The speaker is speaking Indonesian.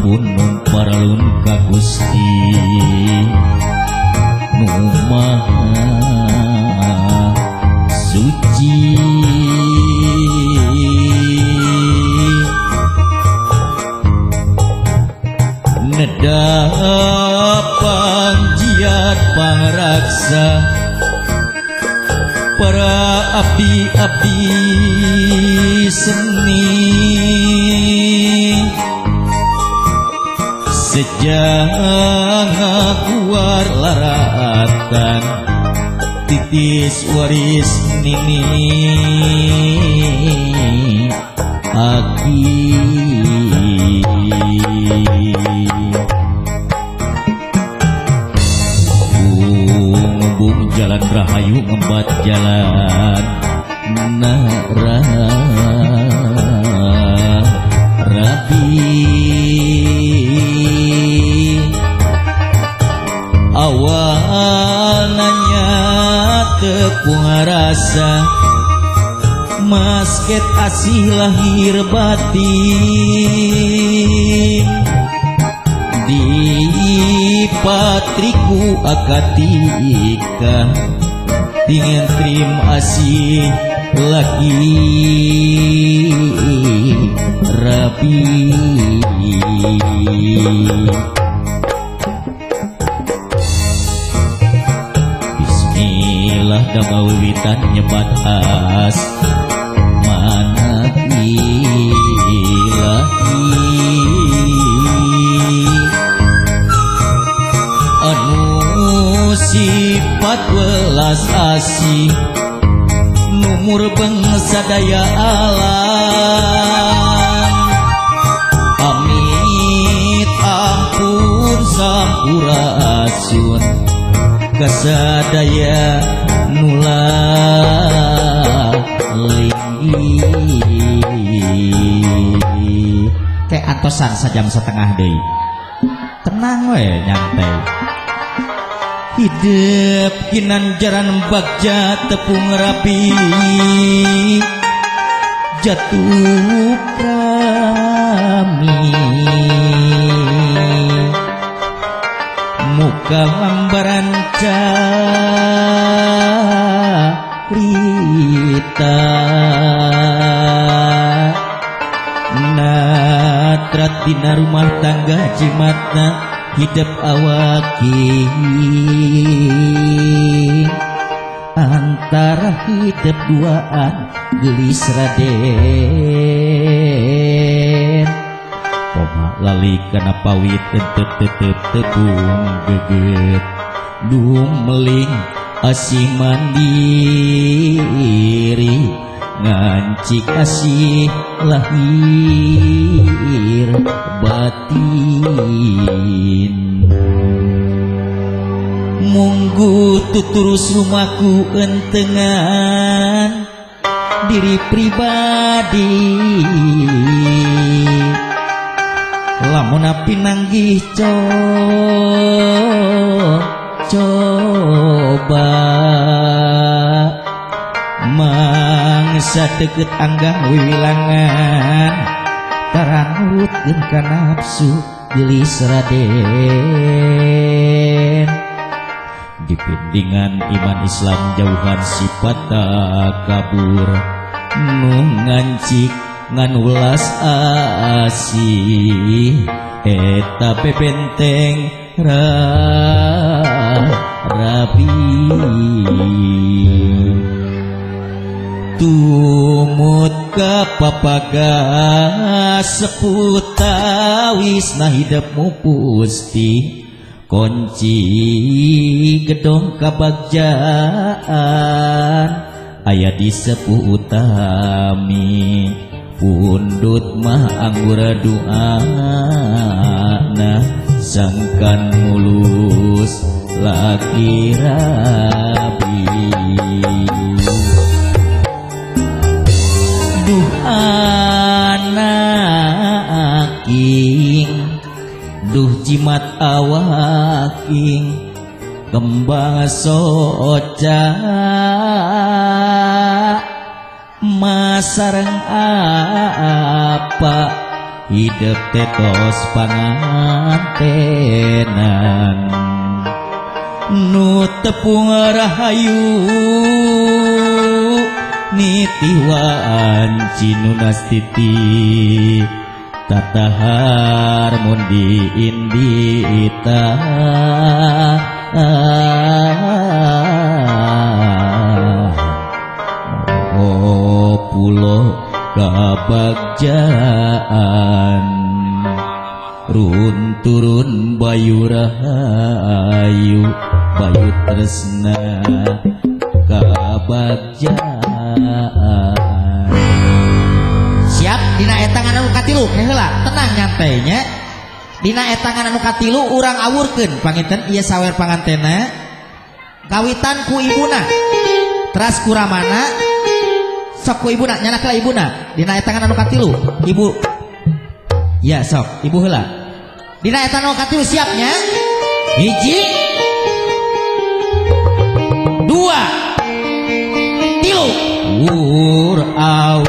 ampun paralun ka Gusti nu maha suci. Nedap pangjiat pangraksa para abdi-abdi seni sejak keluar laratan titis waris nini aki ngembung jalan rahayu ngembat jalan nara rabi awalnya tepung rasa masket asih lahir batin di patriku akatika tingin trim asih lagi rapi. Bismillah damawitan nyebat as mana ilahi anu sifat welas asih numur bangsa daya alam amit ampun sampurasun kasadaya nulali kayak antosan sajam setengah deui tenang we nyantai hidup kinan jaran bagja tepung rapi jatuh kami muka lambaran carita natrat dina rumah tangga jimatna hidup awaki antara hidup duaan gelis raden koma lali kana pawit tetep tepung geget dung meling asih mandiri ngancik asih lahir batin munggu tuturus rumahku entengan diri pribadi lamun api nanggih coba mangsa deket anggang wilangan tarang nurutkeun ka nafsu gelis raden dipindingan iman Islam jauhan sifat kabur nu ngancik ngan ulas asih eta bebenteng rabi tumut ka papaga seputawis na hidupmu pusti kunci gedong kabagjaan aya di sepuh utami pundut mah anggura doa nah sangkan mulus laki rabi duh anaking duh jimat awaking kembang soca masareng apa hidup tetos pangantenan nu tepung rahayu nitiwaan cinunastiti tata harmoni indita oh pulo kabagjaan run turun bayu rahayu bayu tresna kabagjaan siap dina etangan anu katilu heula tenang nyantainya dina etangan anu katilu urang awurkeun panginten ieu sawer pangantena kawitan ku ibuna teras kuramana sok ku ibuna nyanakeula ibuna dina etangan anu katilu ibu ya sok ibu heula dina etangan anu katilu siapnya hiji dua tilu ur au